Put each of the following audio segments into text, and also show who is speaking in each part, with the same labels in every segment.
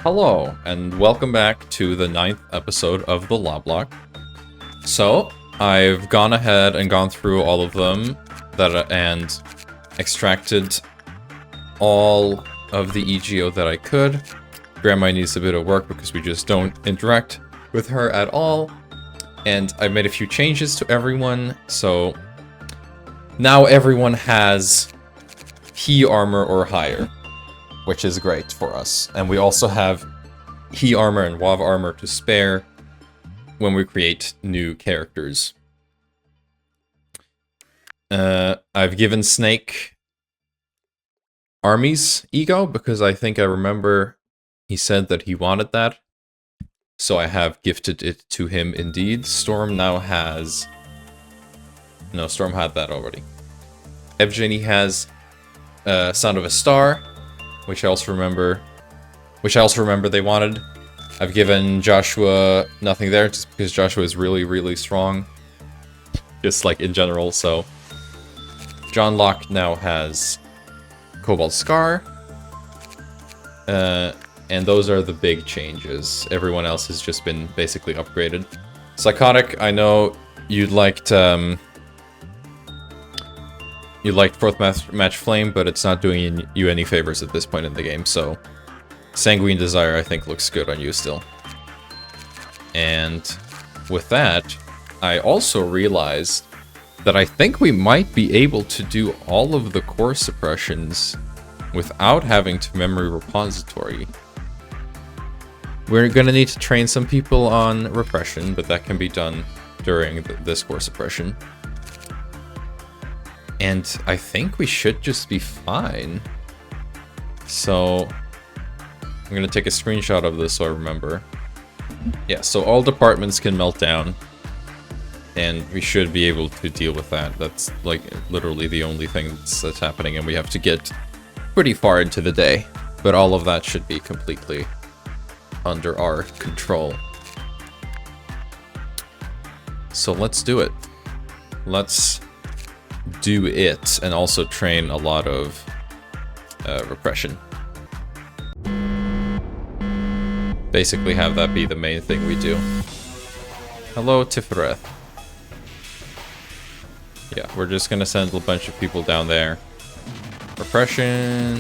Speaker 1: Hello, and welcome back to the 9th episode of the Loblocke. So, I've gone ahead and gone through all of them and extracted all of the E.G.O that I could. Grandma needs a bit of work because we just don't interact with her at all. And I made a few changes to everyone, so now everyone has He armor or higher, which is great for us. And we also have He armor and WoW armor to spare when we create new characters. I've given Snake Armies E.G.O because I think I remember he said that he wanted that. So I have gifted it to him indeed. Storm now has... No, Storm had that already. Evgeny has Sound of a Star, which I also remember they wanted. I've given Joshua nothing there, just because Joshua is really, really strong. Just like in general, so... John Locke now has Cobalt Scar. And those are the big changes. Everyone else has just been basically upgraded. Psychotic, I know you liked Fourth Match Flame, but it's not doing you any favors at this point in the game, so... Sanguine Desire, I think, looks good on you still. And with that, I also realized that I think we might be able to do all of the core suppressions without having to memory repository. We're gonna need to train some people on repression, but that can be done during this core suppression. And I think we should just be fine. So... I'm gonna take a screenshot of this so I remember. Yeah, so all departments can melt down. And we should be able to deal with that. That's, like, literally the only thing that's happening, and we have to get pretty far into the day. But all of that should be completely under our control. So let's do it. Let's do it, and also train a lot of repression. Basically have that be the main thing we do. Hello, Sephirah. Yeah, we're just gonna send a bunch of people down there. Repression.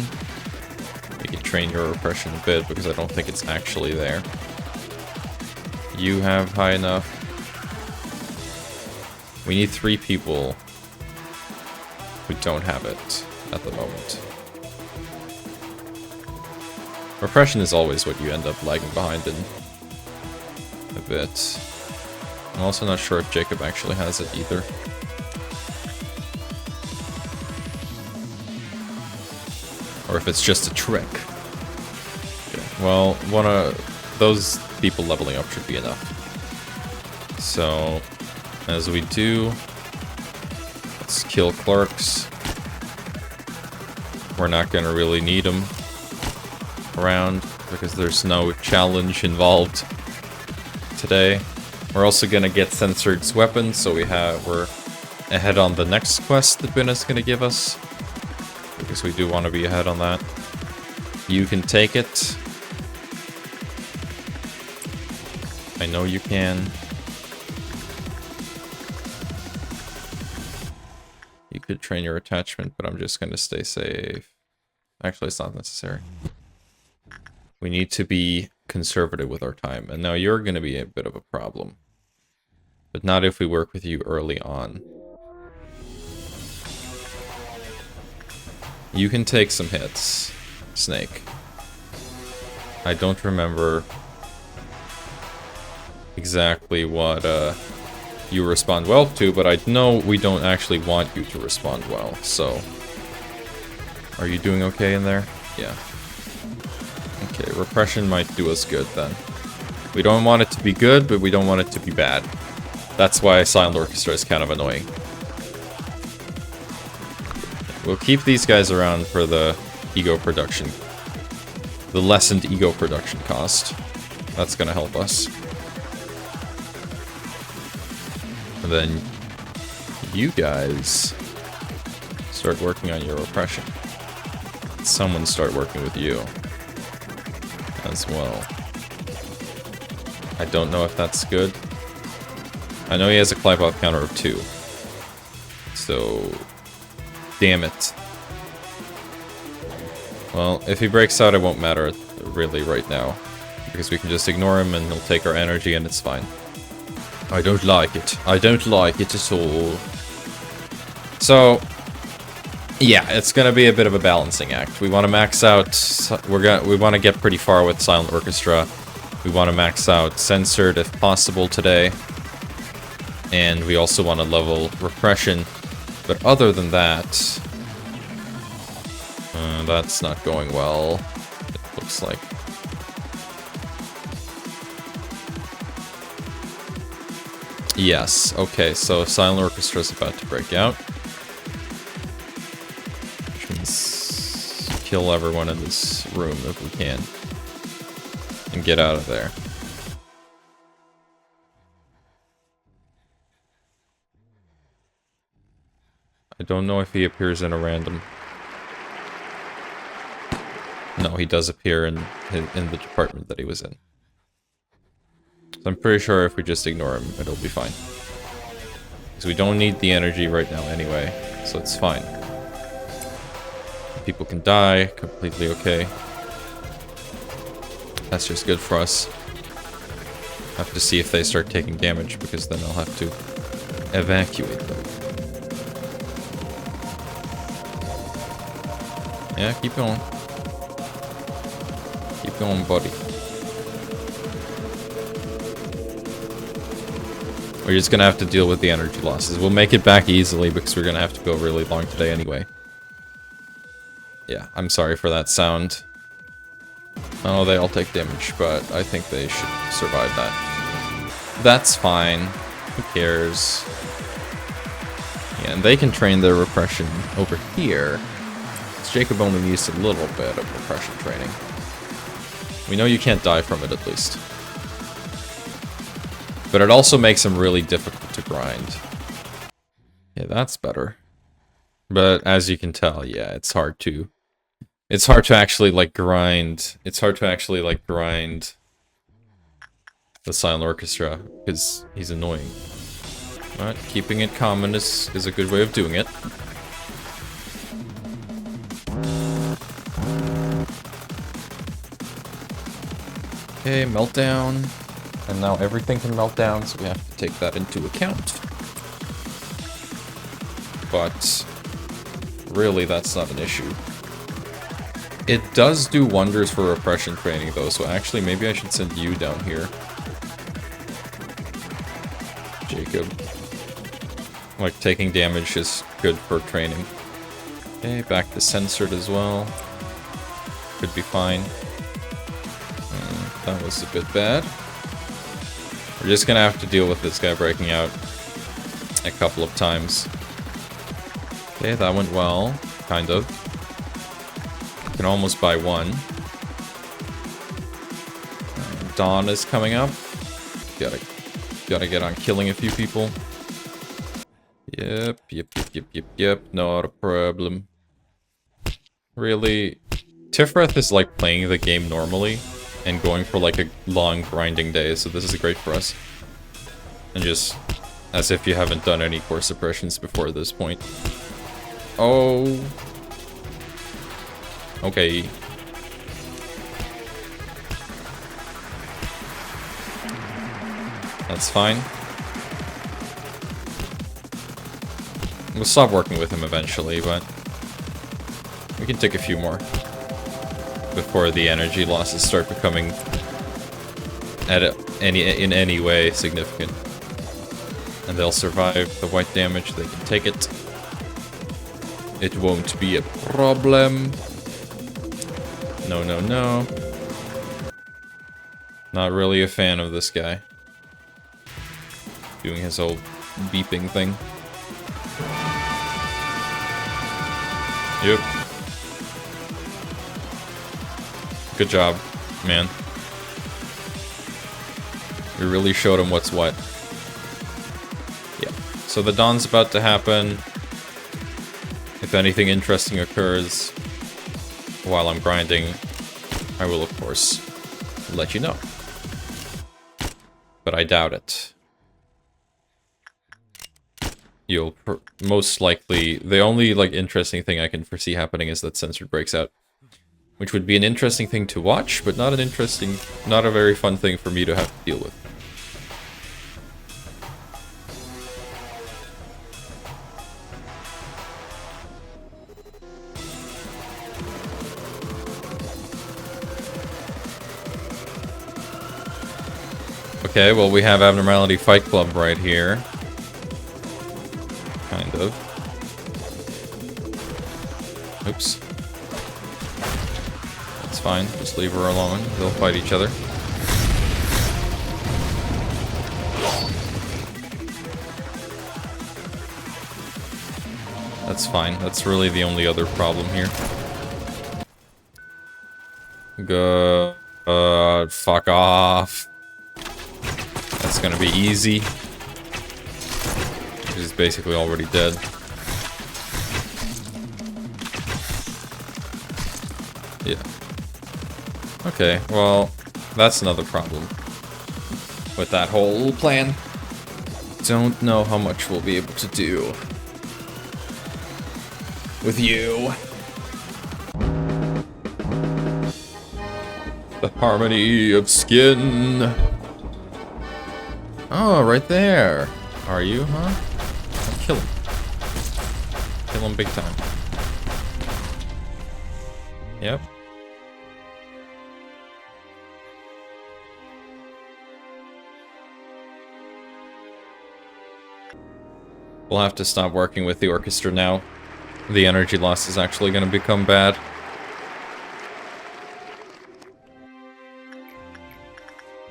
Speaker 1: You can train your repression a bit because I don't think it's actually there. You have high enough. We need 3 people. We don't have it at the moment. Repression is always what you end up lagging behind in a bit. I'm also not sure if Jacob actually has it either. Or if it's just a trick. Okay. Well, one of those people leveling up should be enough. So, as we do, let's kill clerks. We're not gonna really need them around because there's no challenge involved today. We're also gonna get censored weapons, so we're ahead on the next quest that Ben is gonna give us, because we do want to be ahead on that. You can take it. I know you can. You could train your attachment, but I'm just gonna stay safe. Actually, it's not necessary. We need to be conservative with our time, and now you're going to be a bit of a problem. But not if we work with you early on. You can take some hits, Snake. I don't remember exactly what you respond well to, but I know we don't actually want you to respond well, so... Are you doing okay in there? Yeah. Okay, repression might do us good then. We don't want it to be good, but we don't want it to be bad. That's why Silent Orchestra is kind of annoying. We'll keep these guys around for the E.G.O production. The lessened E.G.O production cost. That's gonna help us. And then you guys start working on your repression. Someone start working with you. as well. I don't know if that's good. I know he has a Clive-Off counter of 2. So, damn it. Well, if he breaks out, it won't matter really right now. Because we can just ignore him and he'll take our energy and it's fine. I don't like it. I don't like it at all. So, yeah, it's gonna be a bit of a balancing act. We want to max out. We want to get pretty far with Silent Orchestra. We want to max out Censored if possible today, and we also want to level Repression. But other than that, that's not going well. It looks like. Yes. Okay. So Silent Orchestra is about to break out. Kill everyone in this room if we can. And get out of there. I don't know if he appears in a random. No, he does appear in the department that he was in. So I'm pretty sure if we just ignore him, it'll be fine. Because we don't need the energy right now anyway, so it's fine. People can die, completely okay. That's just good for us. Have to see if they start taking damage, because then I'll have to evacuate them. Yeah, keep going. Keep going, buddy. We're just gonna have to deal with the energy losses. We'll make it back easily, because we're gonna have to go really long today anyway. Yeah, I'm sorry for that sound. Oh, they all take damage, but I think they should survive that. That's fine. Who cares? Yeah, and they can train their repression over here. Jacob only needs a little bit of repression training. We know you can't die from it, at least. But it also makes him really difficult to grind. Yeah, that's better. But as you can tell, yeah, it's hard to actually, like, grind. It's hard to actually, like, grind the Silent Orchestra, because he's annoying. But keeping it common is a good way of doing it. Okay, meltdown. And now everything can melt down, so we have to take that into account. But really, that's not an issue. It does do wonders for repression training, though, so actually maybe I should send you down here. Jacob. Like, taking damage is good for training. Okay, back to Censored as well. Could be fine. That was a bit bad. We're just gonna have to deal with this guy breaking out a couple of times. Okay, that went well. Kind of. Can almost buy one. Dawn is coming up. Gotta get on killing a few people. Yep. Not a problem. Really, Sephirah is like playing the game normally and going for like a long grinding day, so this is great for us. And just as if you haven't done any core suppressions before this point. Oh. Okay. That's fine. We'll stop working with him eventually, but we can take a few more before the energy losses start becoming in any way significant. And they'll survive the white damage, they can take it. It won't be a problem. No. Not really a fan of this guy. Doing his whole beeping thing. Yep. Good job, man. You really showed him what's what. Yeah. So the dawn's about to happen. If anything interesting occurs while I'm grinding, I will, of course, let you know. But I doubt it. You'll most likely... The only, like, interesting thing I can foresee happening is that Censored breaks out. Which would be an interesting thing to watch, but not a very fun thing for me to have to deal with. Okay, well, we have Abnormality Fight Club right here. Kind of. Oops. That's fine. Just leave her alone. They'll fight each other. That's fine. That's really the only other problem here. Fuck off. That's gonna be easy. He's basically already dead. Yeah. Okay, well, that's another problem with that whole plan. Don't know how much we'll be able to do with you. The harmony of skin. Oh, right there. Are you, huh? I'll kill him. Kill him big time. Yep. We'll have to stop working with the orchestra now. The energy loss is actually going to become bad.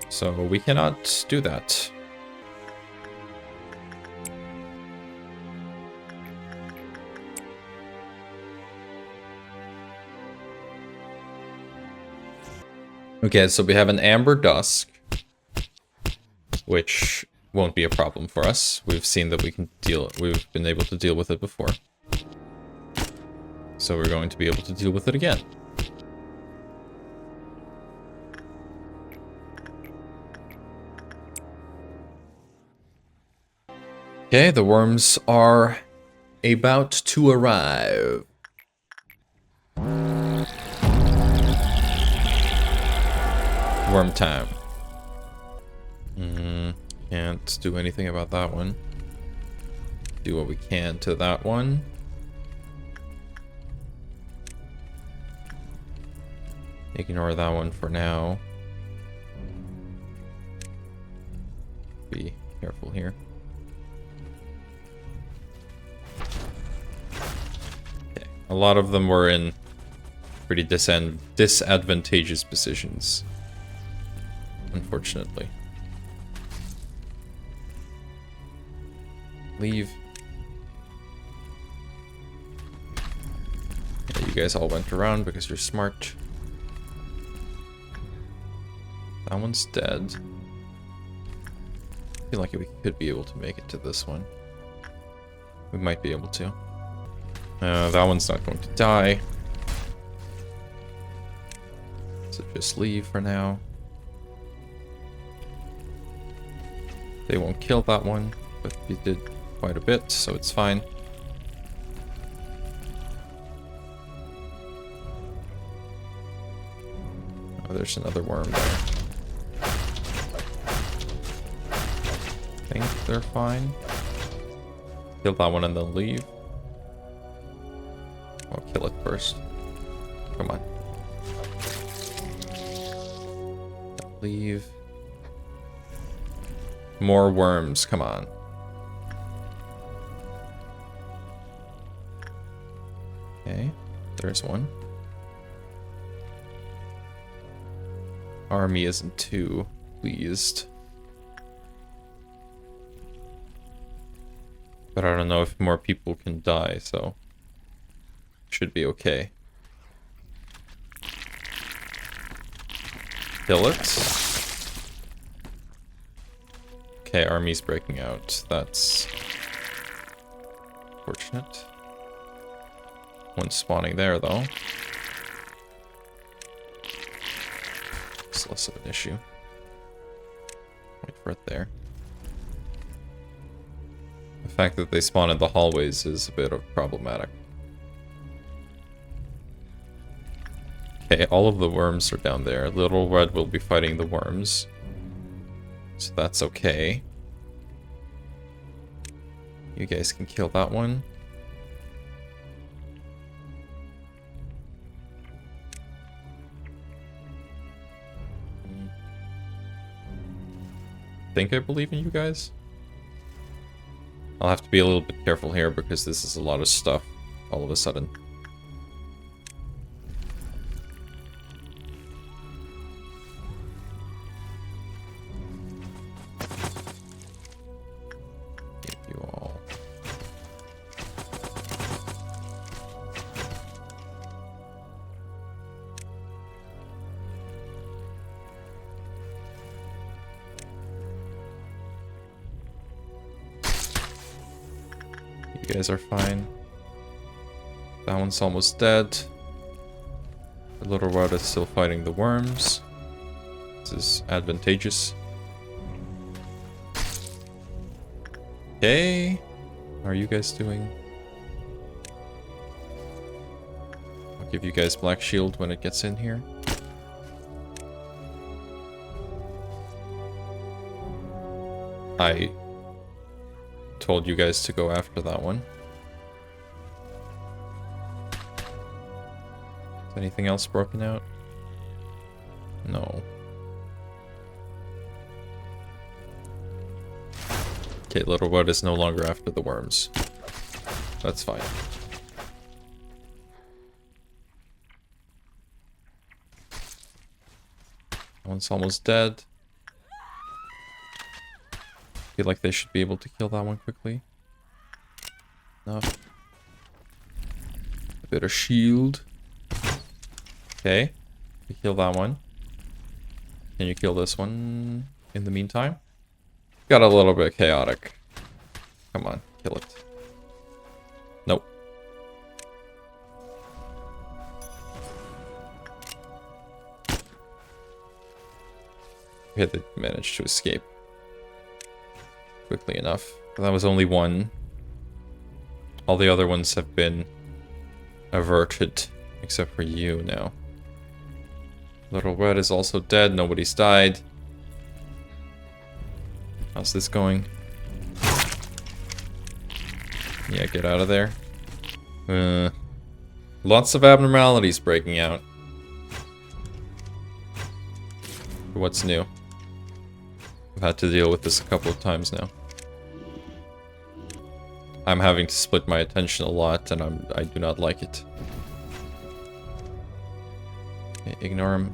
Speaker 1: So we cannot do that. Okay, so we have an Amber Dusk, which won't be a problem for us. We've seen that we've been able to deal with it before. So we're going to be able to deal with it again. Okay, the worms are about to arrive. Worm time. Can't do anything about that one. Do what we can to that one. Ignore that one for now. Be careful here. Okay. A lot of them were in pretty disadvantageous positions. Unfortunately. Leave. Yeah, you guys all went around because you're smart. That one's dead. I feel like we could be able to make it to this one. We might be able to. That one's not going to die. So just leave for now. They won't kill that one, but we did quite a bit, so it's fine. Oh, there's another worm there. I think they're fine. Kill that one and then leave. I'll kill it first. Come on. Leave. More worms, come on. Okay, there's one. Army isn't too pleased. But I don't know if more people can die, so should be okay. Kill it. Okay, army's breaking out. That's fortunate. One spawning there, though. It's less of an issue. Wait for it there. The fact that they spawn in the hallways is a bit problematic. Okay, all of the worms are down there. Little Red will be fighting the worms. So that's okay. You guys can kill that one. I believe in you guys. I'll have to be a little bit careful here because this is a lot of stuff all of a sudden. Get you all. You guys are fine. That one's almost dead. The little rat is still fighting the worms. This is advantageous. Okay. How are you guys doing? I'll give you guys black shield when it gets in here. I told you guys to go after that one. Is anything else broken out? No. Okay, Little Bud is no longer after the worms. That's fine. That one's almost dead. Feel like they should be able to kill that one quickly. Enough. A bit of shield. Okay. You kill that one. Can you kill this one in the meantime? Got a little bit chaotic. Come on, kill it. Nope. Okay, they managed to escape quickly enough. But that was only one. All the other ones have been averted, except for you now. Little Red is also dead. Nobody's died. How's this going? Yeah, get out of there. Lots of abnormalities breaking out. What's new? I've had to deal with this a couple of times now. I'm having to split my attention a lot, and I do not like it. Okay, ignore him.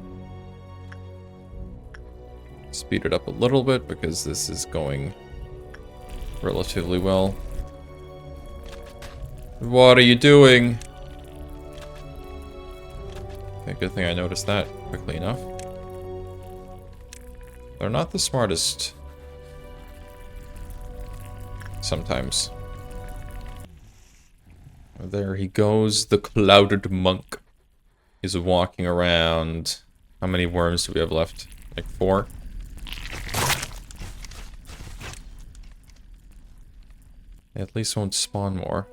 Speaker 1: Speed it up a little bit because this is going relatively well. What are you doing? Okay, good thing I noticed that quickly enough. They're not the smartest. Sometimes. There he goes, the clouded monk. He's walking around. How many worms do we have left? Like 4? They at least won't spawn more.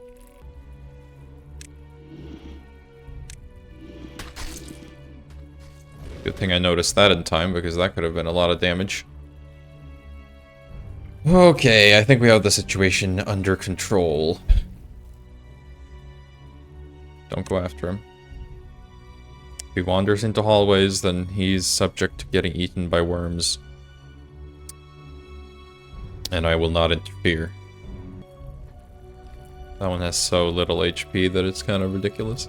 Speaker 1: Good thing I noticed that in time, because that could have been a lot of damage. Okay, I think we have the situation under control. Don't go after him. If he wanders into hallways, then he's subject to getting eaten by worms. And I will not interfere. That one has so little HP that it's kind of ridiculous.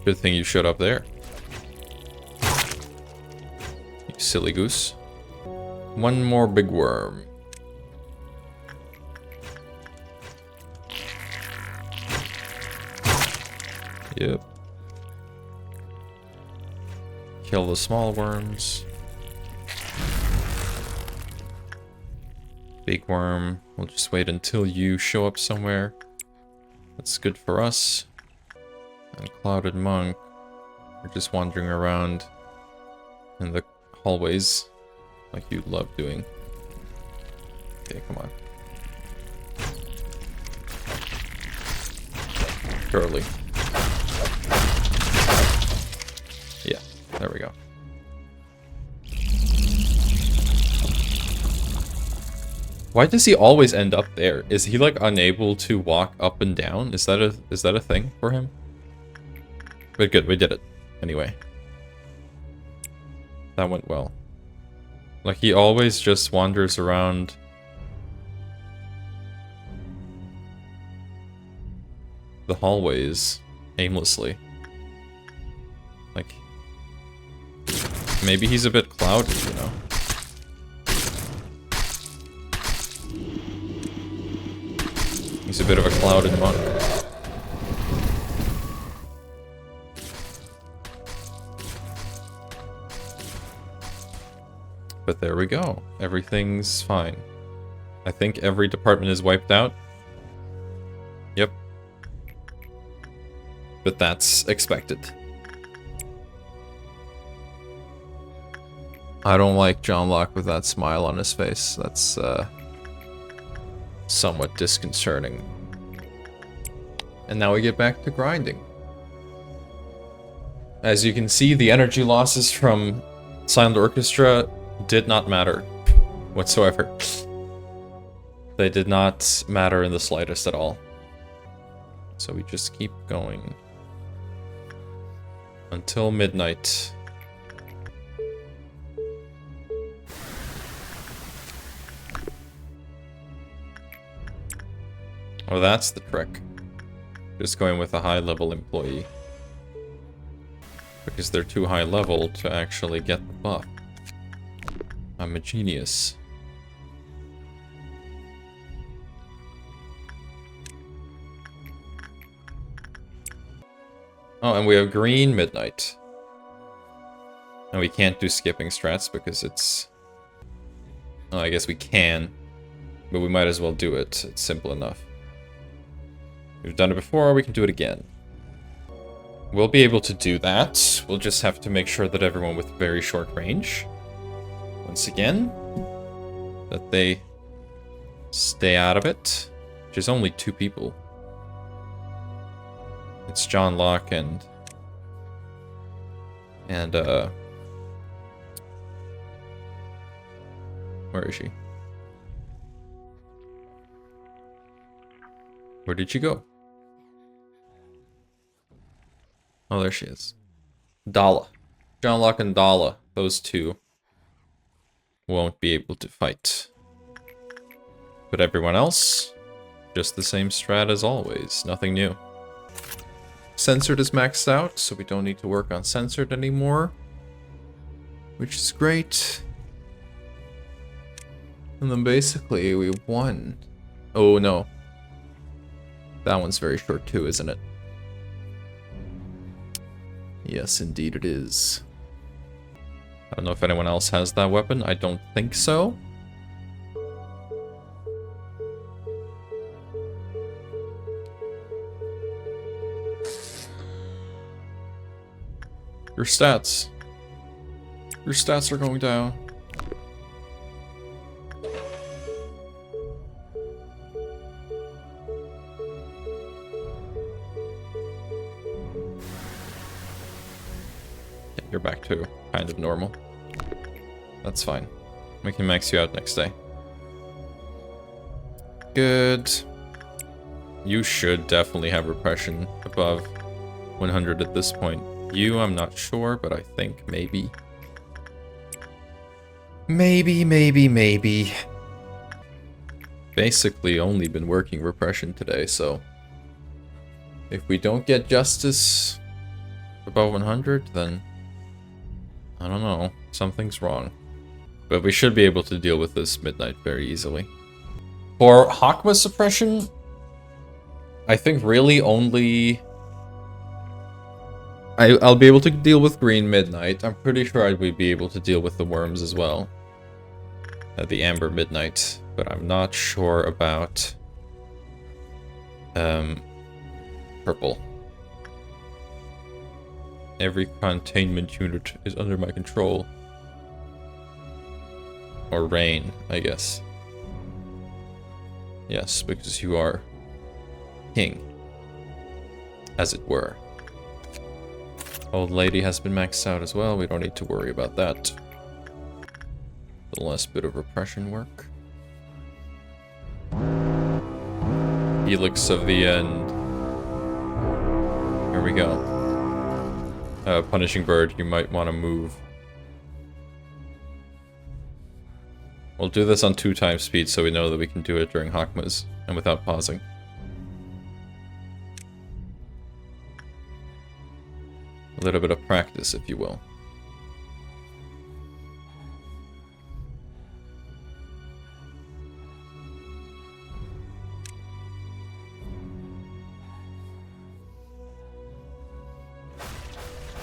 Speaker 1: Good thing you showed up there. You silly goose. One more big worm. Yep. Kill the small worms. Big worm. We'll just wait until you show up somewhere. That's good for us. And Clouded Monk. You're just wandering around in the hallways like you love doing. Okay, come on. Surely. Yeah, there we go. Why does he always end up there? Is he like unable to walk up and down? Is that a thing for him? But good, we did it. Anyway. That went well. Like he always just wanders around the hallways aimlessly. Like maybe he's a bit clouded, you know. He's a bit of a clouded monk. But there we go. Everything's fine. I think every department is wiped out. Yep. But that's expected. I don't like John Locke with that smile on his face. That's, somewhat disconcerting. And now we get back to grinding. As you can see, the energy losses from Silent Orchestra did not matter whatsoever. They did not matter in the slightest at all. So we just keep going until midnight. Oh, that's the trick. Just going with a high-level employee. Because they're too high level to actually get the buff. I'm a genius. Oh, and we have green midnight. And we can't do skipping strats because it's... Oh, I guess we can. But we might as well do it. It's simple enough. We've done it before, we can do it again. We'll be able to do that. We'll just have to make sure that everyone with very short range, once again, that they stay out of it. Which is only 2 people. It's John Locke and where is she? Where did she go? Oh, there she is. Dala. John Locke and Dala. Those 2 won't be able to fight. But everyone else, just the same strat as always. Nothing new. Censored is maxed out, so we don't need to work on censored anymore. Which is great. And then basically we won. Oh no. That one's very short too, isn't it? Yes, indeed it is. I don't know if anyone else has that weapon. I don't think so. Your stats. Your stats are going down. You're back to kind of normal. That's fine. We can max you out next day. Good. You should definitely have repression above 100 at this point. You, I'm not sure, but I think maybe. Maybe. Basically only been working repression today, so if we don't get justice above 100, then I don't know, something's wrong. But we should be able to deal with this midnight very easily. For Hakma suppression, I think really only... I'll be able to deal with green midnight. I'm pretty sure I would be able to deal with the worms as well. The amber midnight. But I'm not sure about... purple. Every containment unit is under my control. Or reign, I guess. Yes, because you are king. As it were. Old lady has been maxed out as well. We don't need to worry about that. The last bit of repression work. Helix of the end. Here we go. Punishing bird, you might want to move. We'll do this on 2x speed so we know that we can do it during Hakmas and without pausing. A little bit of practice, if you will.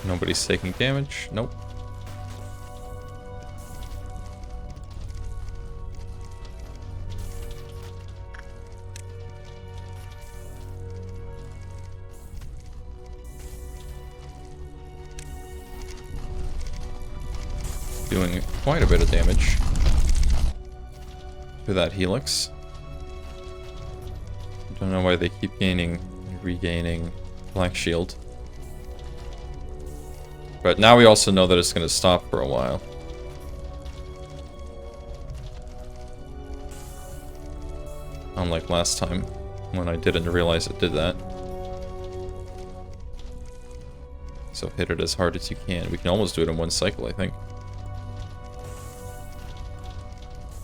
Speaker 1: Nobody's taking damage. Nope. Doing quite a bit of damage to that Helix. Don't know why they keep gaining and regaining Black Shield. But now we also know that it's going to stop for a while. Unlike last time, when I didn't realize it did that. So hit it as hard as you can. We can almost do it in one cycle, I think.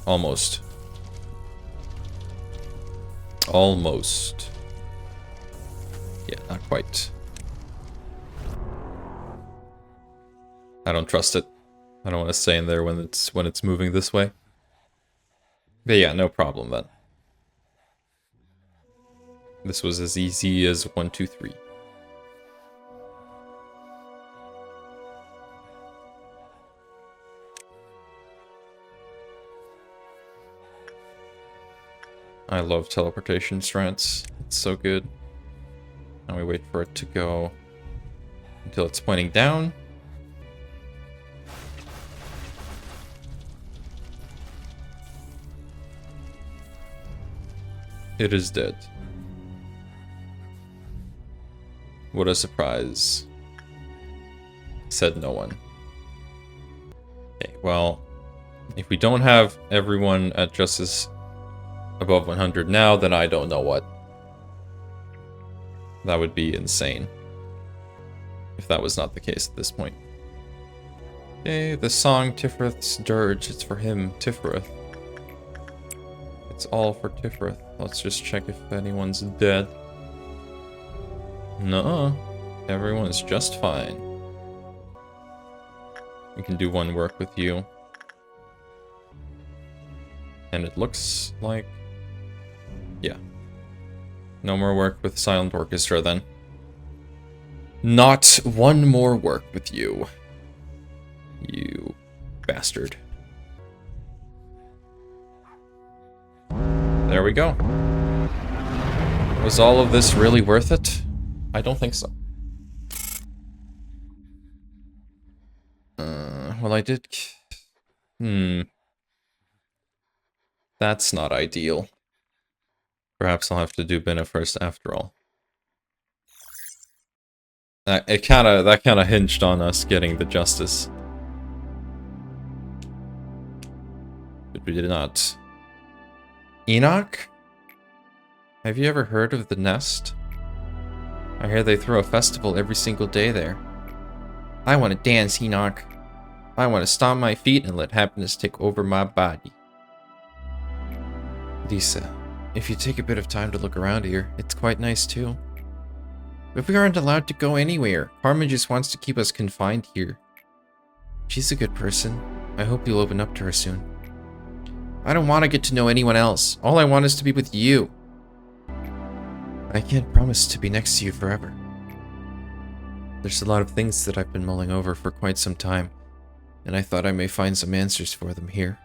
Speaker 1: Almost. Almost. Yeah, not quite. I don't trust it. I don't want to stay in there when it's moving this way. But yeah, no problem then. This was as easy as 1, 2, 3. I love teleportation strats. It's so good. Now we wait for it to go until it's pointing down. It is dead. What a surprise. Said no one. Okay, well, if we don't have everyone at justice above 100 now, then I don't know what. That would be insane. If that was not the case at this point. Okay, the song Tifrith's Dirge, it's for him, Tifrith. It's all for Tifrith. Let's just check if anyone's dead. No, everyone's just fine. We can do one work with you. And it looks like... yeah. No more work with Silent Orchestra then. Not one more work with you. You bastard. There we go. Was all of this really worth it? I don't think so. Well, I did... That's not ideal. Perhaps I'll have to do Binna first after all. That kind of hinged on us getting the justice. But we did not. Enoch? Have you ever heard of the Nest? I hear they throw a festival every single day there. I want to dance, Enoch. I want to stomp my feet and let happiness take over my body. Lisa, if you take a bit of time to look around here, it's quite nice too. But we aren't allowed to go anywhere. Carmen just wants to keep us confined here. She's a good person. I hope you'll open up to her soon. I don't want to get to know anyone else. All I want is to be with you. I can't promise to be next to you forever. There's a lot of things that I've been mulling over for quite some time, and I thought I may find some answers for them here.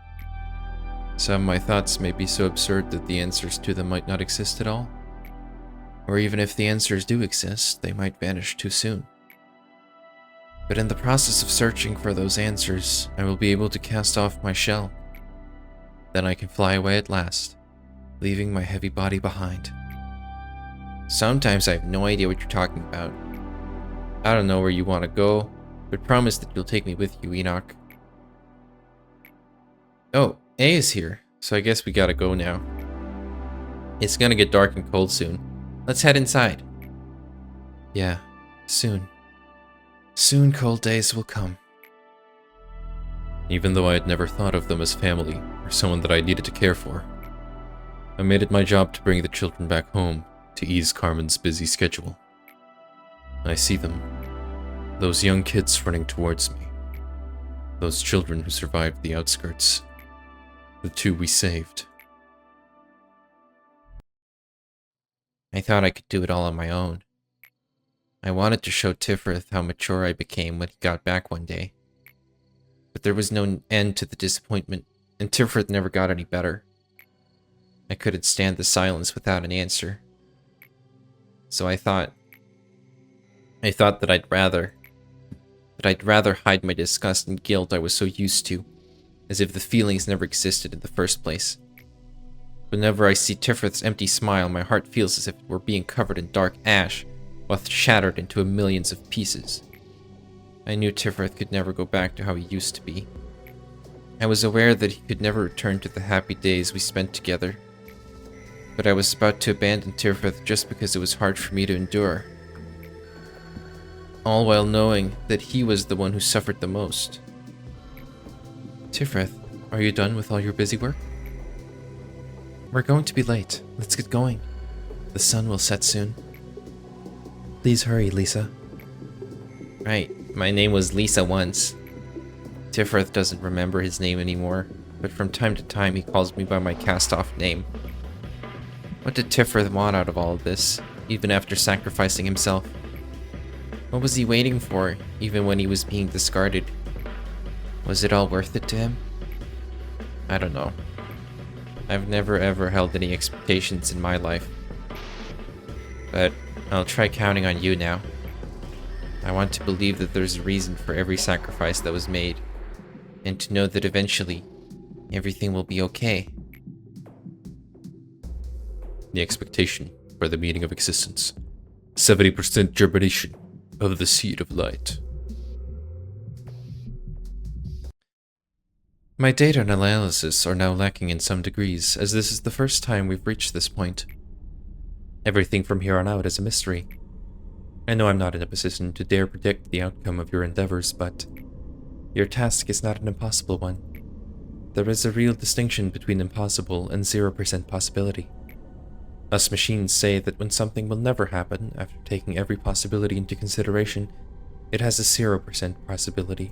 Speaker 1: Some of my thoughts may be so absurd that the answers to them might not exist at all. Or even if the answers do exist, they might vanish too soon. But in the process of searching for those answers, I will be able to cast off my shell. Then I can fly away at last, leaving my heavy body behind. Sometimes I have no idea what you're talking about. I don't know where you want to go, but promise that you'll take me with you, Enoch. Oh, A is here, so I guess we gotta go now. It's gonna get dark and cold soon. Let's head inside. Yeah, soon. Soon cold days will come. Even though I had never thought of them as family, or someone that I needed to care for, I made it my job to bring the children back home to ease Carmen's busy schedule. I see them. Those young kids running towards me. Those children who survived the outskirts. The two we saved. I thought I could do it all on my own. I wanted to show Sephirah how mature I became when he got back one day. But there was no end to the disappointment, and Sephirah never got any better. I couldn't stand the silence without an answer. So I thought that I'd rather hide my disgust and guilt I was so used to, as if the feelings never existed in the first place. Whenever I see Sephirah's empty smile, my heart feels as if it were being covered in dark ash, while shattered into millions of pieces. I knew Sephirah could never go back to how he used to be. I was aware that he could never return to the happy days we spent together. But I was about to abandon Sephirah just because it was hard for me to endure. All while knowing that he was the one who suffered the most. Sephirah, are you done with all your busy work? We're going to be late. Let's get going. The sun will set soon. Please hurry, Lisa. Right, my name was Lisa once. Sephirah doesn't remember his name anymore, but from time to time he calls me by my cast-off name. What did Sephirah want out of all of this, even after sacrificing himself? What was he waiting for, even when he was being discarded? Was it all worth it to him? I don't know. I've never ever held any expectations in my life. But I'll try counting on you now. I want to believe that there's a reason for every sacrifice that was made, and to know that eventually, everything will be okay. The expectation for the meaning of existence. 70% germination of the seed of light. My data and analysis are now lacking in some degrees, as this is the first time we've reached this point. Everything from here on out is a mystery. I know I'm not in a position to dare predict the outcome of your endeavors, but your task is not an impossible one. There is a real distinction between impossible and 0% possibility. Us machines say that when something will never happen, after taking every possibility into consideration, it has a 0% possibility.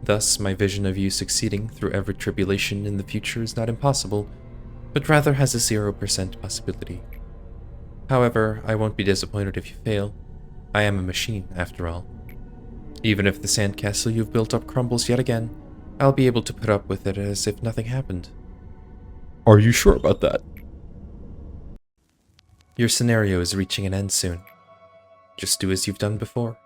Speaker 1: Thus, my vision of you succeeding through every tribulation in the future is not impossible, but rather has a 0% possibility. However, I won't be disappointed if you fail. I am a machine, after all. Even if the sandcastle you've built up crumbles yet again, I'll be able to put up with it as if nothing happened. Are you sure about that? Your scenario is reaching an end soon. Just do as you've done before.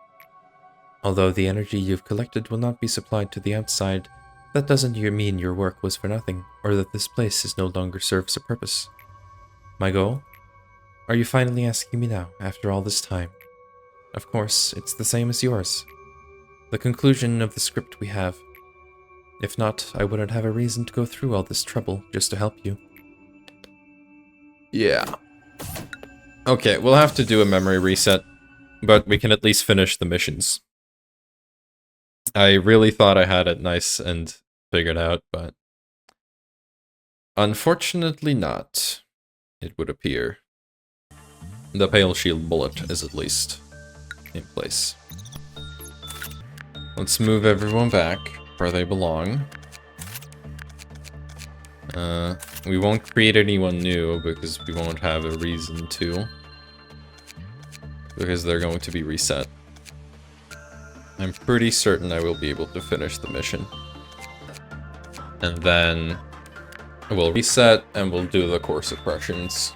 Speaker 1: Although the energy you've collected will not be supplied to the outside, that doesn't mean your work was for nothing, or that this place no longer serves a purpose. My goal? Are you finally asking me now, after all this time? Of course, it's the same as yours. The conclusion of the script we have. If not, I wouldn't have a reason to go through all this trouble just to help you. Yeah. Okay, we'll have to do a memory reset, but we can at least finish the missions. I really thought I had it nice and figured out, but unfortunately not, it would appear. The Pale Shield bullet is at least in place. Let's move everyone back where they belong. We won't create anyone new because we won't have a reason to. Because they're going to be reset. I'm pretty certain I will be able to finish the mission. And then we'll reset and we'll do the core suppressions.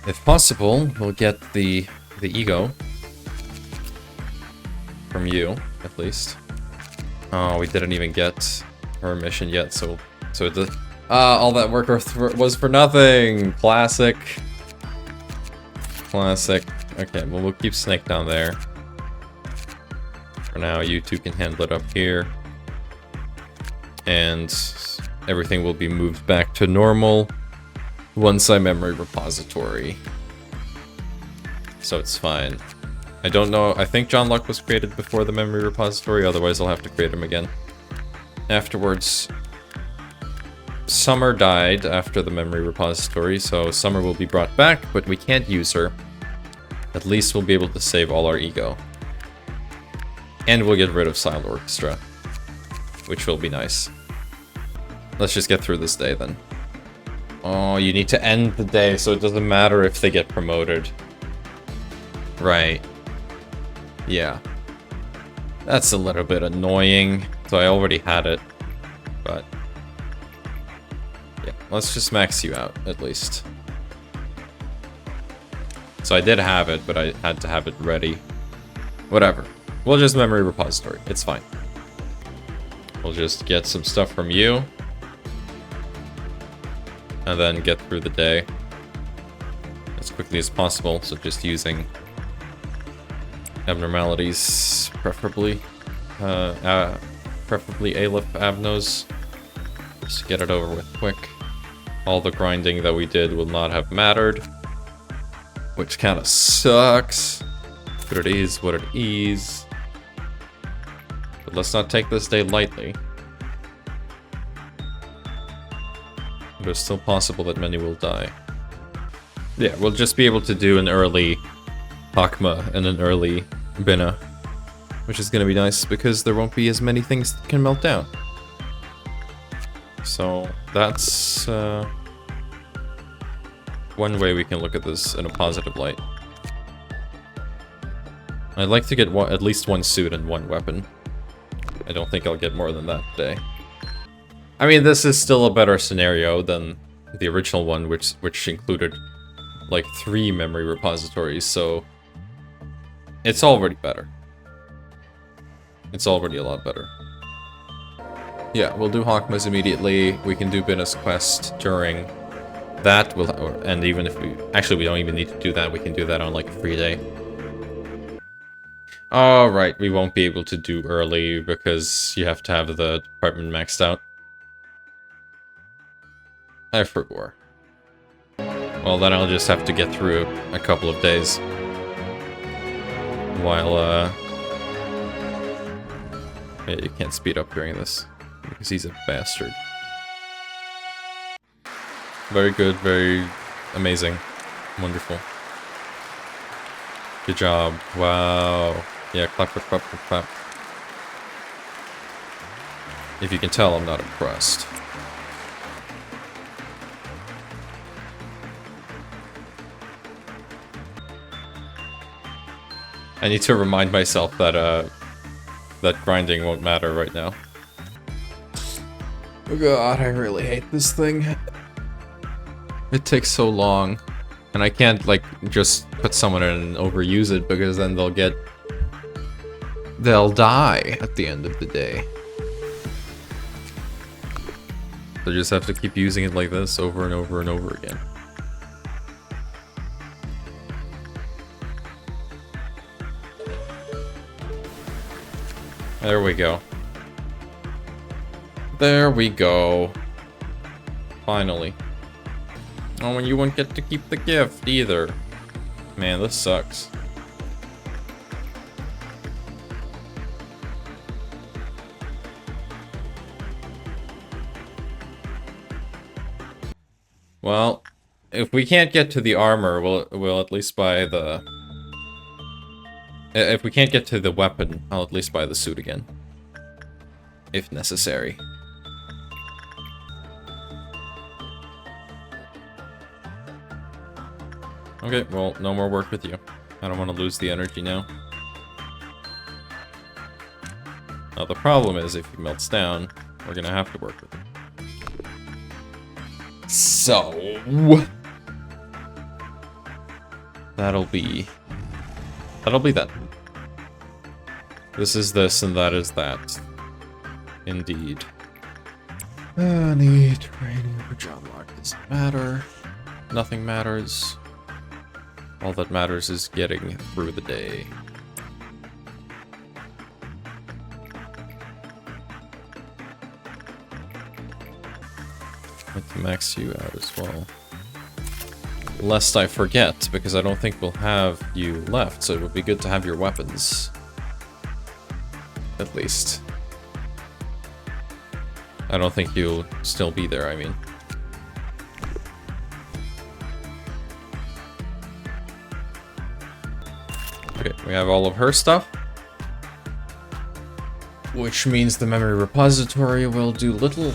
Speaker 1: If possible, we'll get the E.G.O. from you, at least. Oh, we didn't even get her mission yet, so all that work was for nothing! Classic. Classic. Okay, well, we'll keep Snake down there. For now, you two can handle it up here. And everything will be moved back to normal once I memory repository. So it's fine. I don't know, I think John Luck was created before the memory repository, otherwise I'll have to create him again. Afterwards, Summer died after the memory repository, so Summer will be brought back, but we can't use her. At least we'll be able to save all our ego. And we'll get rid of Silent Orchestra, which will be nice. Let's just get through this day then. Oh, you need to end the day, so it doesn't matter if they get promoted. Right. Yeah. That's a little bit annoying. So I already had it. But yeah, let's just max you out, at least. So I did have it, but I had to have it ready. Whatever. We'll just memory repository. It's fine. We'll just get some stuff from you. And then get through the day as quickly as possible. So just using abnormalities, preferably. Preferably Aleph Abnos. Just to get it over with quick. All the grinding that we did will not have mattered. Which kind of sucks. But it is what it is. But let's not take this day lightly. But it's still possible that many will die. Yeah, we'll just be able to do an early Hakma and an early Bina. Which is gonna be nice because there won't be as many things that can melt down. So that's one way we can look at this in a positive light. I'd like to get at least one suit and one weapon. I don't think I'll get more than that today. I mean, this is still a better scenario than the original one, which included like 3 memory repositories, so it's already better. It's already a lot better. Yeah, we'll do Hakma's immediately. We can do Bina's quest during that. And even if we... Actually, we don't even need to do that. We can do that on like a free day. Alright, we won't be able to do early because you have to have the department maxed out. I forgot. Well, then I'll just have to get through a couple of days. While, yeah, you can't speed up during this. Because he's a bastard. Very good, very amazing. Wonderful. Good job. Wow. Yeah, clap, clap, clap, clap, clap. If you can tell, I'm not impressed. I need to remind myself that, that grinding won't matter right now. Oh god, I really hate this thing. It takes so long. And I can't, like, just put someone in and overuse it, because then they'll die at the end of the day. So just have to keep using it like this over and over and over again. There we go. There we go. Finally. Oh, and you won't get to keep the gift either. Man, this sucks. Well, if we can't get to the armor, we'll at least buy the... If we can't get to the weapon, I'll at least buy the suit again. If necessary. Okay, well, no more work with you. I don't want to lose the energy now. Now, the problem is, if he melts down, we're gonna have to work with him. So... That'll be that. This is this and that is that. Indeed. Any training for job lock doesn't matter. Nothing matters. All that matters is getting through the day. I'd like to max you out as well. Lest I forget, because I don't think we'll have you left, so it would be good to have your weapons. At least. I don't think you'll still be there, I mean. Okay, we have all of her stuff. Which means the memory repository will do little.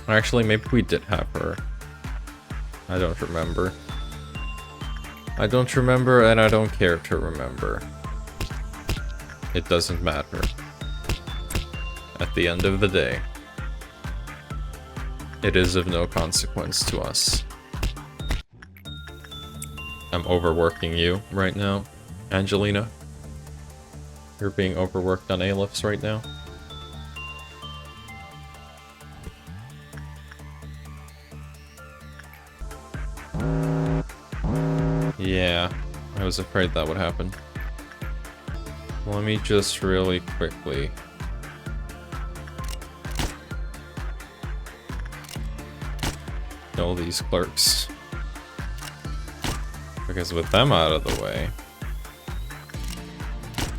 Speaker 1: Actually, maybe we did have her. I don't remember. I don't remember, and I don't care to remember. It doesn't matter. At the end of the day, it is of no consequence to us. I'm overworking you right now, Angelina. You're being overworked on Aleph right now. Yeah, I was afraid that would happen. Let me just really quickly... kill these clerks. Because with them out of the way...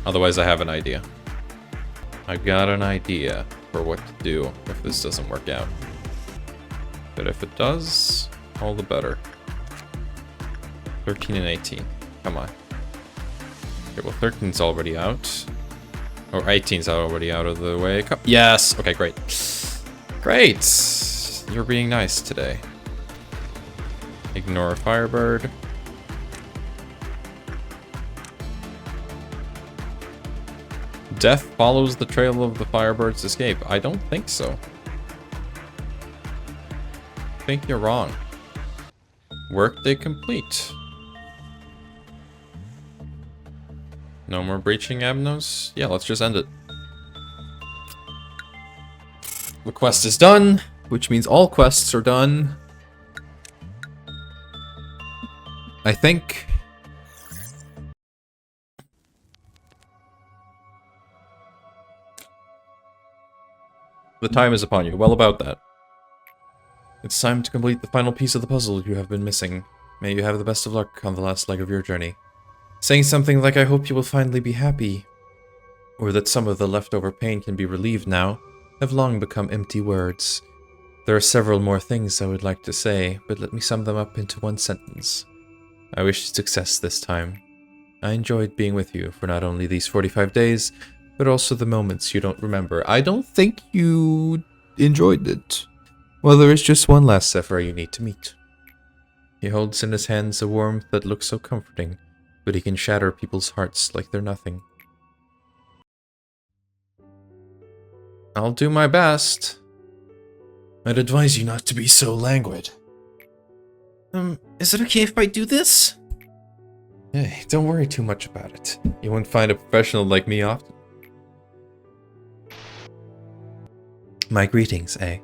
Speaker 1: Otherwise I have an idea. I got an idea for what to do if this doesn't work out. But if it does, all the better. 13 and 18. Come on. Okay, well 13's already out. Or 18's already out of the way. Yes! Okay, great. Great! You're being nice today. Ignore Firebird. Death follows the trail of the Firebird's escape. I don't think so. I think you're wrong. Workday complete. No more breaching Abnos? Yeah, let's just end it. The quest is done, which means all quests are done. I think. The time is upon you. Well about that. It's time to complete the final piece of the puzzle you have been missing. May you have the best of luck on the last leg of your journey. Saying something like, I hope you will finally be happy, or that some of the leftover pain can be relieved now, have long become empty words. There are several more things I would like to say, but let me sum them up into one sentence. I wish you success this time. I enjoyed being with you for not only these 45 days, but also the moments you don't remember. I don't think you enjoyed it. Well, there is just one last Sephirah you need to meet. He holds in his hands a warmth that looks so comforting, but he can shatter people's hearts like they're nothing. I'll do my best. I'd advise you not to be so languid. Is it okay if I do this? Hey, don't worry too much about it. You won't find a professional like me often. My greetings, eh?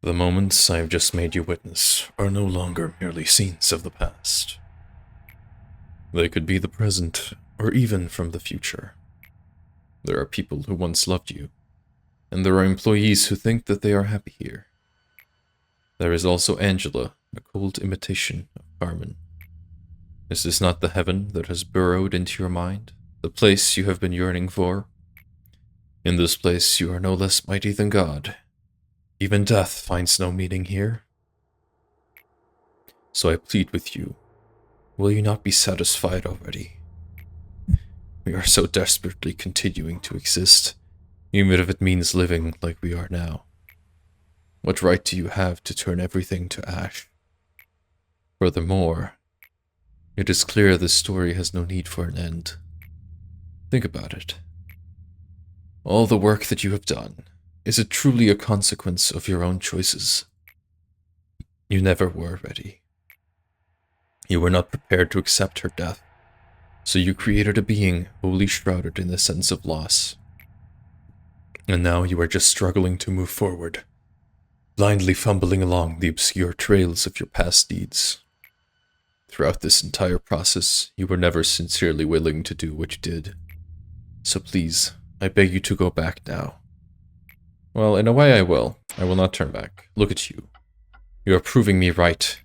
Speaker 1: The moments I've just made you witness are no longer merely scenes of the past. They could be the present, or even from the future. There are people who once loved you, and there are employees who think that they are happy here. There is also Angela, a cold imitation of Carmen. Is this not the heaven that has burrowed into your mind, the place you have been yearning for? In this place you are no less mighty than God. Even death finds no meaning here. So I plead with you, will you not be satisfied already? We are so desperately continuing to exist, even if it means living like we are now. What right do you have to turn everything to ash? Furthermore, it is clear this story has no need for an end. Think about it. All the work that you have done, is it truly a consequence of your own choices? You never were ready. You were not prepared to accept her death, so you created a being wholly shrouded in the sense of loss. And now you are just struggling to move forward, blindly fumbling along the obscure trails of your past deeds. Throughout this entire process, you were never sincerely willing to do what you did. So please, I beg you to go back now. Well, in a way I will. I will not turn back. Look at you. You are proving me right.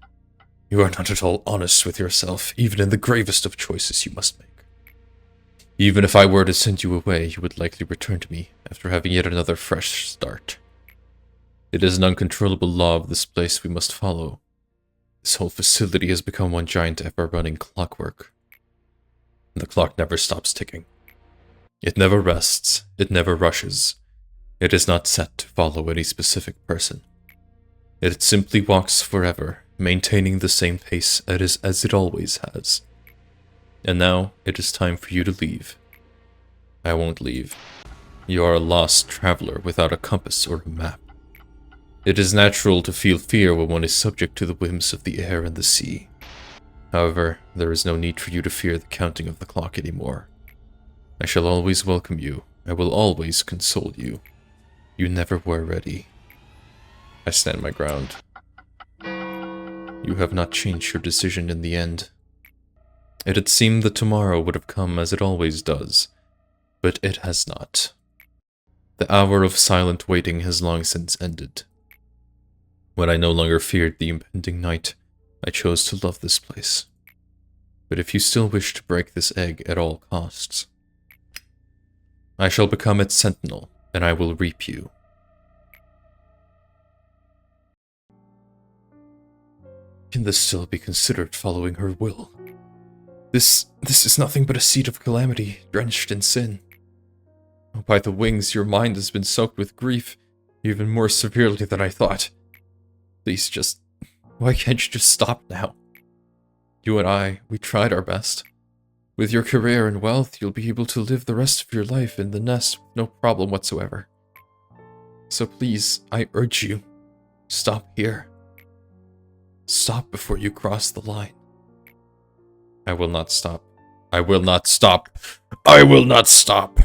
Speaker 1: You are not at all honest with yourself, even in the gravest of choices you must make. Even if I were to send you away, you would likely return to me after having yet another fresh start. It is an uncontrollable law of this place we must follow. This whole facility has become one giant ever-running clockwork. The clock never stops ticking. It never rests. It never rushes. It is not set to follow any specific person. It simply walks forever, maintaining the same pace as it always has. And now, it is time for you to leave. I won't leave. You are a lost traveler without a compass or a map. It is natural to feel fear when one is subject to the whims of the air and the sea. However, there is no need for you to fear the counting of the clock anymore. I shall always welcome you. I will always console you. You never were ready. I stand my ground. You have not changed your decision in the end. It had seemed that tomorrow would have come as it always does, but it has not. The hour of silent waiting has long since ended. When I no longer feared the impending night, I chose to love this place. But if you still wish to break this egg at all costs, I shall become its sentinel, and I will reap you. Can this still be considered following her will? This is nothing but a seed of calamity, drenched in sin. Oh, by the wings, your mind has been soaked with grief, even more severely than I thought. Please why can't you just stop now? You and I, we tried our best. With your career and wealth, you'll be able to live the rest of your life in the nest with no problem whatsoever. So please, I urge you, stop here. Stop before you cross the line. I will not stop. I will not stop. I will not stop!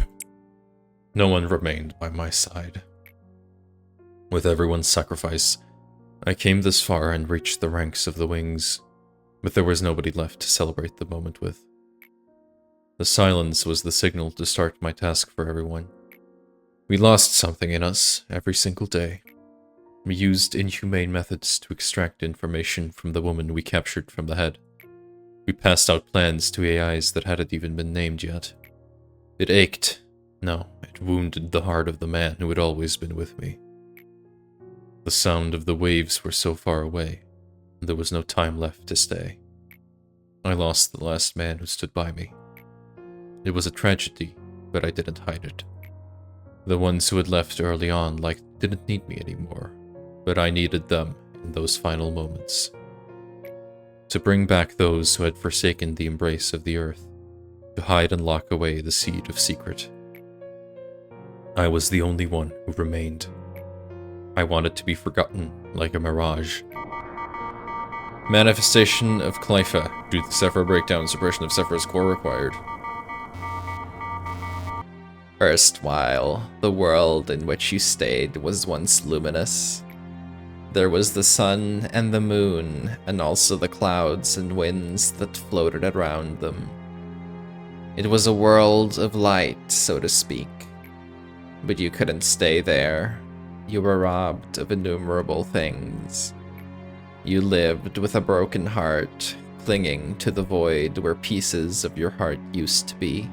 Speaker 1: No one remained by my side. With everyone's sacrifice, I came this far and reached the ranks of the wings, but there was nobody left to celebrate the moment with. The silence was the signal to start my task for everyone. We lost something in us every single day. We used inhumane methods to extract information from the woman we captured from the head. We passed out plans to AIs that hadn't even been named yet. It ached. No, it wounded the heart of the man who had always been with me. The sound of the waves were so far away, and there was no time left to stay. I lost the last man who stood by me. It was a tragedy, but I didn't hide it. The ones who had left early on didn't need me anymore, but I needed them in those final moments. To bring back those who had forsaken the embrace of the earth, to hide and lock away the seed of secret. I was the only one who remained. I wanted to be forgotten like a mirage. Manifestation of Caliphah. Due to the Sephirah breakdown, suppression of Sephirah's core required.
Speaker 2: Erstwhile, the world in which you stayed was once luminous. There was the sun and the moon, and also the clouds and winds that floated around them. It was a world of light, so to speak. But you couldn't stay there. You were robbed of innumerable things. You lived with a broken heart, clinging to the void where pieces of your heart used to be.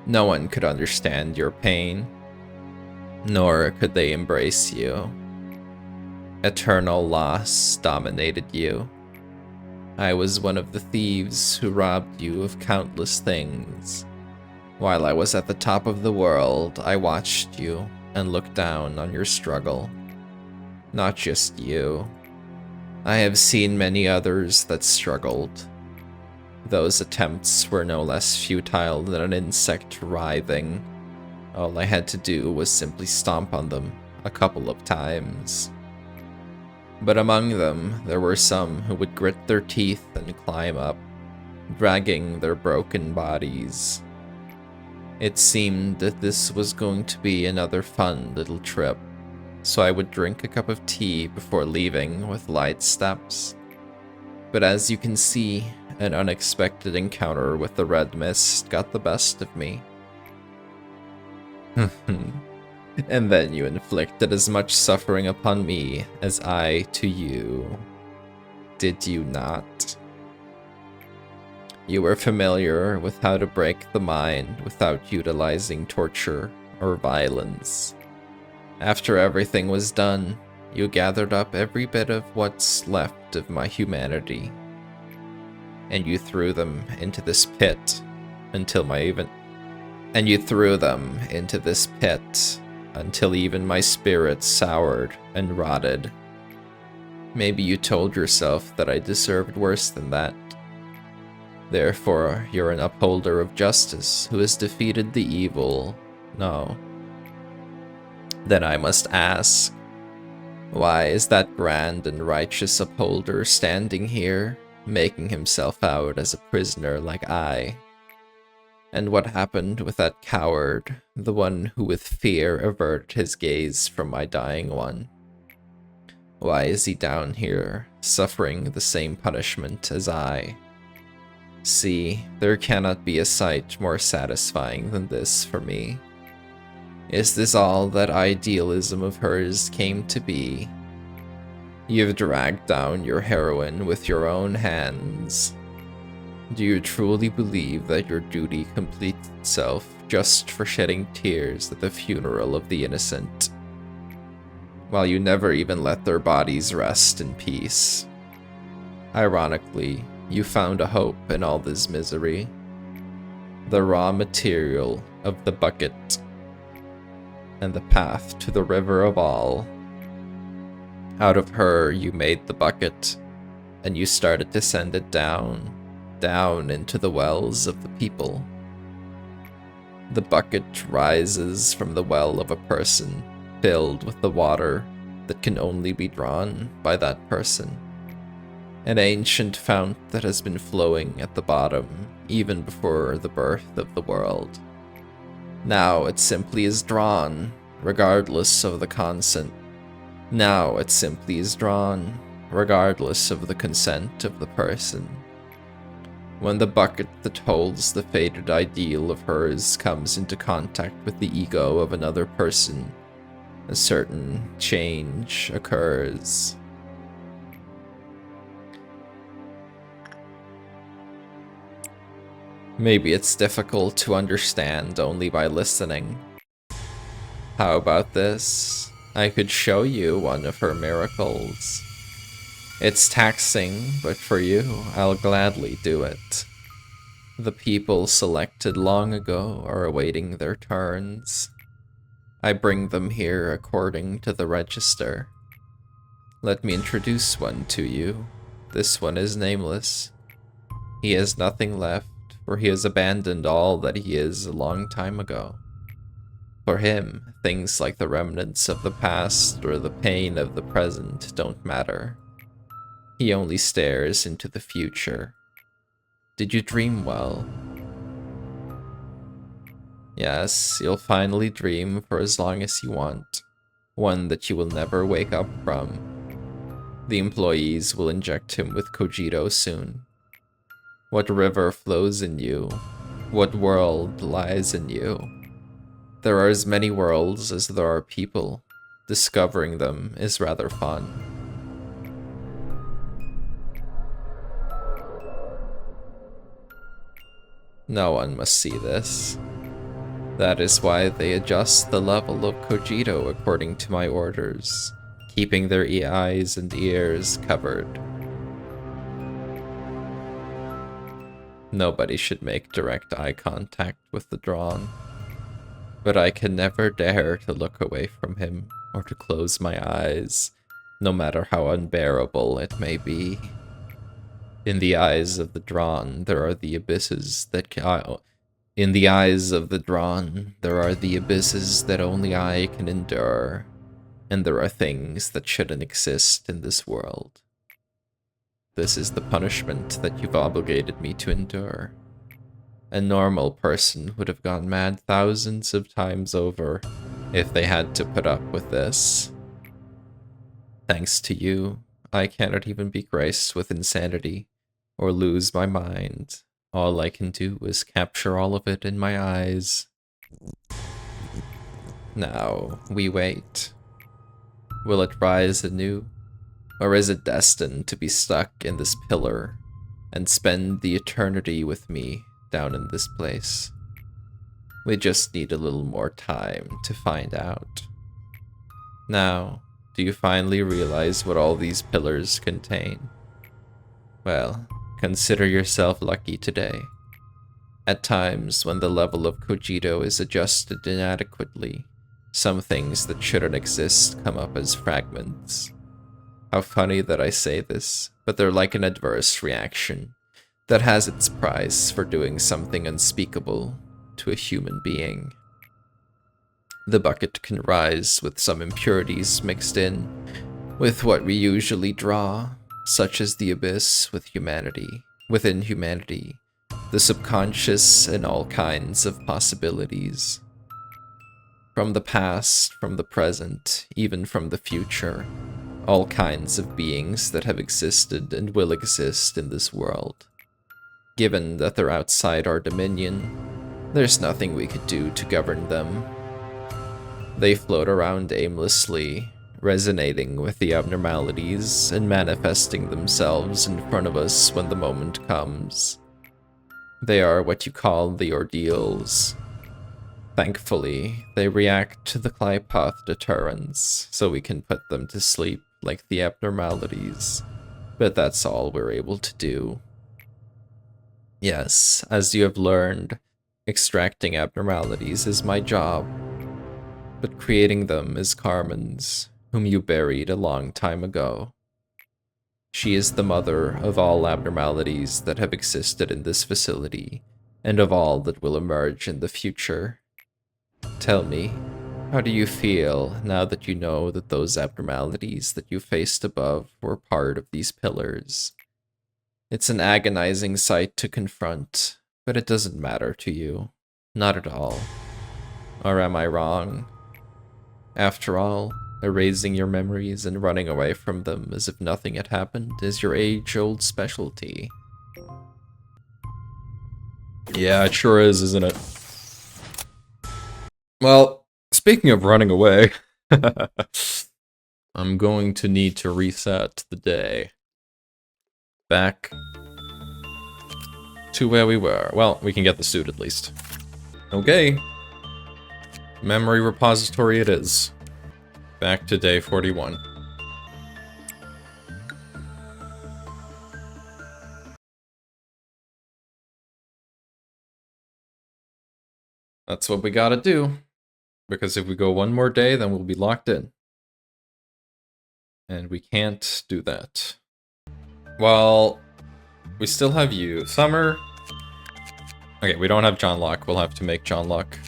Speaker 2: No one could understand your pain, nor could they embrace you. Eternal loss dominated you. I was one of the thieves who robbed you of countless things. While I was at the top of the world, I watched you and looked down on your struggle. Not just you. I have seen many others that struggled. Those attempts were no less futile than an insect writhing. All I had to do was simply stomp on them a couple of times. But among them, there were some who would grit their teeth and climb up, dragging their broken bodies. It seemed that this was going to be another fun little trip, so I would drink a cup of tea before leaving with light steps. But as you can see, an unexpected encounter with the red mist got the best of me. And then you inflicted as much suffering upon me as I to you. Did you not? You were familiar with how to break the mind without utilizing torture or violence. After everything was done, you gathered up every bit of what's left of my humanity, and you threw them into this pit until even my spirit soured and rotted. Maybe you told yourself that I deserved worse than that. Therefore, you're an upholder of justice who has defeated the evil. No. Then I must ask, why is that grand and righteous upholder standing here, making himself out as a prisoner like I? And what happened with that coward, the one who with fear averted his gaze from my dying one? Why is he down here, suffering the same punishment as I? See, there cannot be a sight more satisfying than this for me. Is this all that idealism of hers came to be? You've dragged down your heroine with your own hands. Do you truly believe that your duty completes itself just for shedding tears at the funeral of the innocent, while you never even let their bodies rest in peace? Ironically, you found a hope in all this misery. The raw material of the bucket, and the path to the river of all. Out of her you made the bucket, and you started to send it down into the wells of the people. The bucket rises from the well of a person, filled with the water that can only be drawn by that person. An ancient fount that has been flowing at the bottom even before the birth of the world. Now it simply is drawn, regardless of the consent. Now it simply is drawn, regardless of the consent of the person. When the bucket that holds the faded ideal of hers comes into contact with the ego of another person, a certain change occurs. Maybe it's difficult to understand only by listening. How about this? I could show you one of her miracles. It's taxing, but for you, I'll gladly do it. The people selected long ago are awaiting their turns. I bring them here according to the register. Let me introduce one to you. This one is nameless. He has nothing left, for he has abandoned all that he is a long time ago. For him, things like the remnants of the past or the pain of the present don't matter. He only stares into the future. Did you dream well? Yes, you'll finally dream for as long as you want. One that you will never wake up from. The employees will inject him with cogito soon. What river flows in you? What world lies in you? There are as many worlds as there are people. Discovering them is rather fun. No one must see this. That is why they adjust the level of cogito according to my orders, keeping their eyes and ears covered. Nobody should make direct eye contact with the drawn, but I can never dare to look away from him or to close my eyes, no matter how unbearable it may be. In the eyes of the drawn, there are the abysses that only I can endure. and there are things that shouldn't exist in this world. This is the punishment that you've obligated me to endure. A normal person would have gone mad thousands of times over if they had to put up with this. Thanks to you, I cannot even be graced with insanity or lose my mind. All I can do is capture all of it in my eyes. Now, we wait. Will it rise anew? Or is it destined to be stuck in this pillar and spend the eternity with me down in this place? We just need a little more time to find out. Now, do you finally realize what all these pillars contain? Well, consider yourself lucky today. At times, when the level of cogito is adjusted inadequately, some things that shouldn't exist come up as fragments. How funny that I say this, but they're like an adverse reaction that has its price for doing something unspeakable to a human being. The bucket can rise with some impurities mixed in with what we usually draw, such as the abyss within humanity, the subconscious, and all kinds of possibilities. From the past, from the present, even from the future, all kinds of beings that have existed and will exist in this world. Given that they're outside our dominion, there's nothing we could do to govern them. They float around aimlessly, resonating with the abnormalities and manifesting themselves in front of us when the moment comes. They are what you call the ordeals. Thankfully, they react to the Clypath deterrents, so we can put them to sleep like the abnormalities. But that's all we're able to do. Yes, as you have learned, extracting abnormalities is my job. But creating them is Carmen's, whom you buried a long time ago. She is the mother of all abnormalities that have existed in this facility, and of all that will emerge in the future. Tell me, how do you feel now that you know that those abnormalities that you faced above were part of these pillars? It's an agonizing sight to confront, but it doesn't matter to you. Not at all. Or am I wrong? After all, erasing your memories and running away from them as if nothing had happened is your age-old specialty.
Speaker 1: Yeah, it sure is, isn't it? Well, speaking of running away, I'm going to need to reset the day. Back to where we were. Well, we can get the suit at least. Okay. Memory repository it is. Back to day 41. That's what we gotta do. Because if we go one more day, then we'll be locked in. And we can't do that. Well, we still have you. Summer. Okay, we don't have John Locke. We'll have to make John Locke.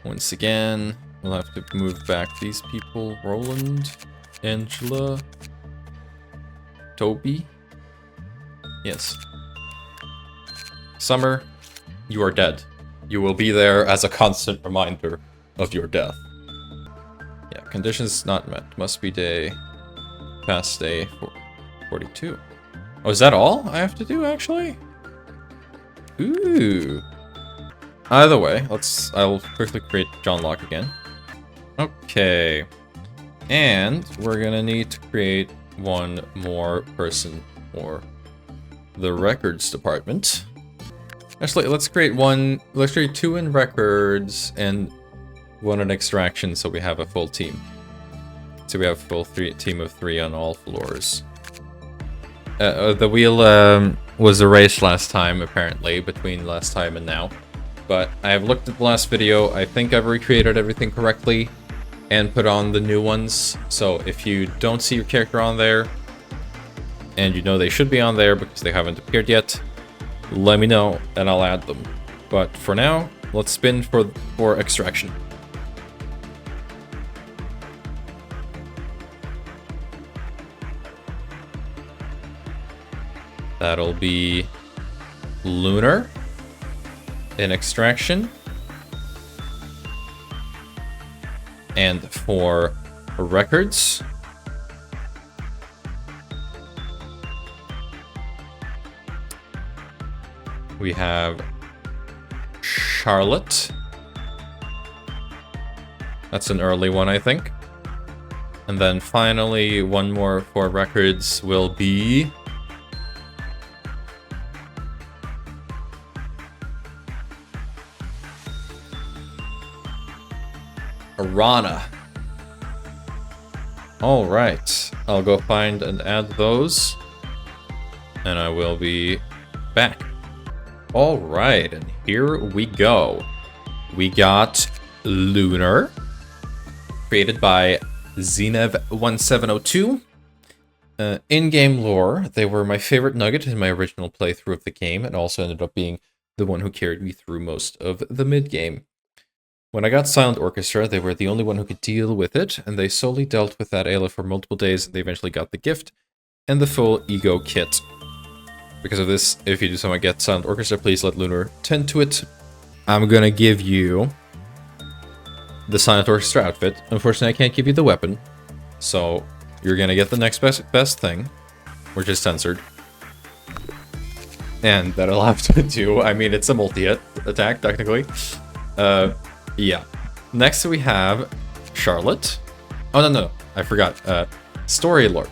Speaker 1: Once again, we'll have to move back these people. Roland, Angela, Toby. Yes. Summer, you are dead. You will be there as a constant reminder of your death. Yeah, conditions not met. Must be day past day 42. Oh, is that all I have to do, actually? Ooh. Either way, I'll quickly create John Locke again. Okay. And we're gonna need to create one more person for the records department. Actually, let's create two in records and one in extraction so we have a full team. So we have a full team of 3 on all floors. The wheel was erased last time, apparently, between last time and now. But I have looked at the last video. I think I've recreated everything correctly and put on the new ones. So if you don't see your character on there, and you know they should be on there because they haven't appeared yet, let me know and I'll add them. But for now, let's spin for extraction. That'll be Lunar in Extraction. And for records, we have Charlotte. That's an early one, I think. And then finally, one more for records will be... Rana. Alright, I'll go find and add those, and I will be back. Alright, and here we go. We got Lunar, created by Zenev1702. In-game lore, they were my favorite nugget in my original playthrough of the game, and also ended up being the one who carried me through most of the mid-game. When I got Silent Orchestra, they were the only one who could deal with it, and they solely dealt with that Ayla for multiple days, and they eventually got the gift and the full E.G.O kit. Because of this, if you do somehow get Silent Orchestra, please let Lunar tend to it. I'm gonna give you the Silent Orchestra outfit. Unfortunately, I can't give you the weapon, so you're gonna get the next best thing, which is censored. And that'll have to do, I mean, it's a multi-hit attack, technically. Yeah. Next we have Charlotte. Oh, no, I forgot. Story lore.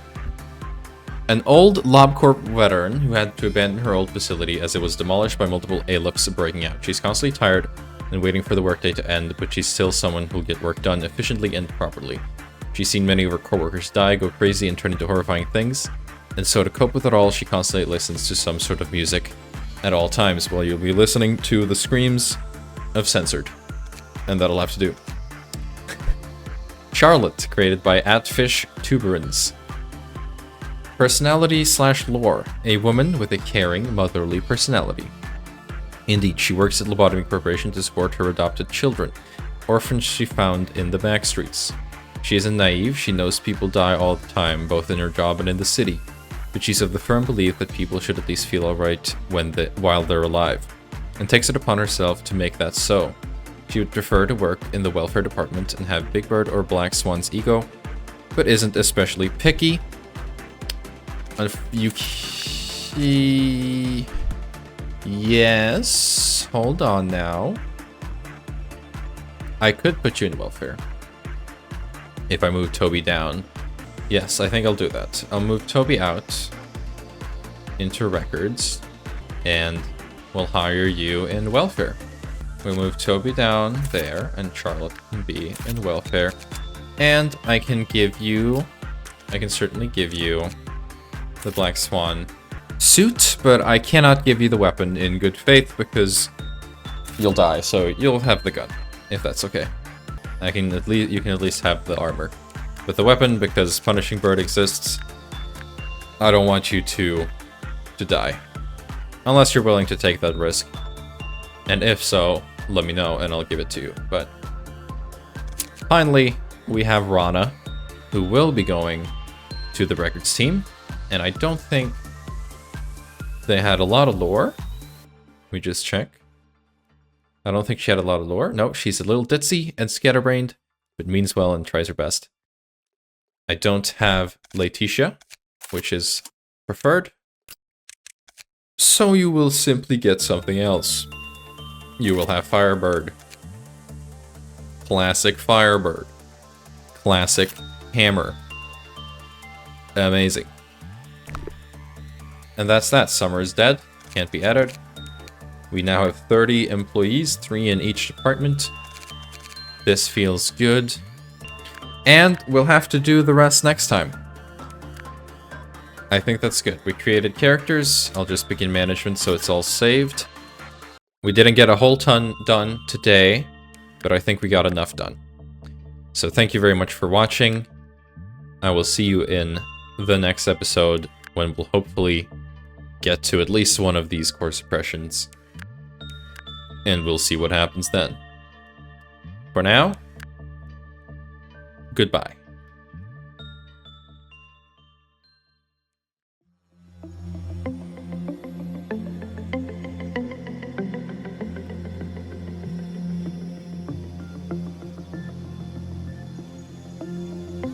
Speaker 1: An old LobCorp veteran who had to abandon her old facility as it was demolished by multiple ALIPs breaking out. She's constantly tired and waiting for the workday to end, but she's still someone who'll get work done efficiently and properly. She's seen many of her coworkers die, go crazy, and turn into horrifying things. And so to cope with it all, she constantly listens to some sort of music at all times, while you'll be listening to the screams of Censored. And that'll have to do. Charlotte, created by Atfish Tuberans. Personality / lore. A woman with a caring, motherly personality. Indeed, she works at Lobotomy Corporation to support her adopted children, orphans she found in the back streets. She isn't naive, she knows people die all the time, both in her job and in the city, but she's of the firm belief that people should at least feel alright while they're alive, and takes it upon herself to make that so. She would prefer to work in the welfare department and have Big Bird or Black Swan's ego, but isn't especially picky. Yes. Hold on now. I could put you in welfare. If I move Toby down. Yes, I think I'll do that. I'll move Toby out into records, and we'll hire you in welfare. We'll move Toby down there, and Charlotte can be in welfare. And I can certainly give you the Black Swan suit, but I cannot give you the weapon in good faith because you'll die, so you'll have the gun, if that's okay. You can at least have the armor. But the weapon, because Punishing Bird exists, I don't want you to die. Unless you're willing to take that risk. And if so, let me know and I'll give it to you. But finally, we have Rana, who will be going to the records team. And I don't think they had a lot of lore. Let me just check. I don't think she had a lot of lore. No, she's a little ditzy and scatterbrained, but means well and tries her best. I don't have Letitia, which is preferred. So you will simply get something else. You will have Firebird. Classic Firebird. Classic Hammer. Amazing. And that's that. Summer is dead. Can't be added. We now have 30 employees, 3 in each department. This feels good. And we'll have to do the rest next time. I think that's good. We created characters. I'll just begin management so it's all saved. We didn't get a whole ton done today, but I think we got enough done. So thank you very much for watching. I will see you in the next episode when we'll hopefully get to at least one of these core suppressions. And we'll see what happens then. For now, goodbye.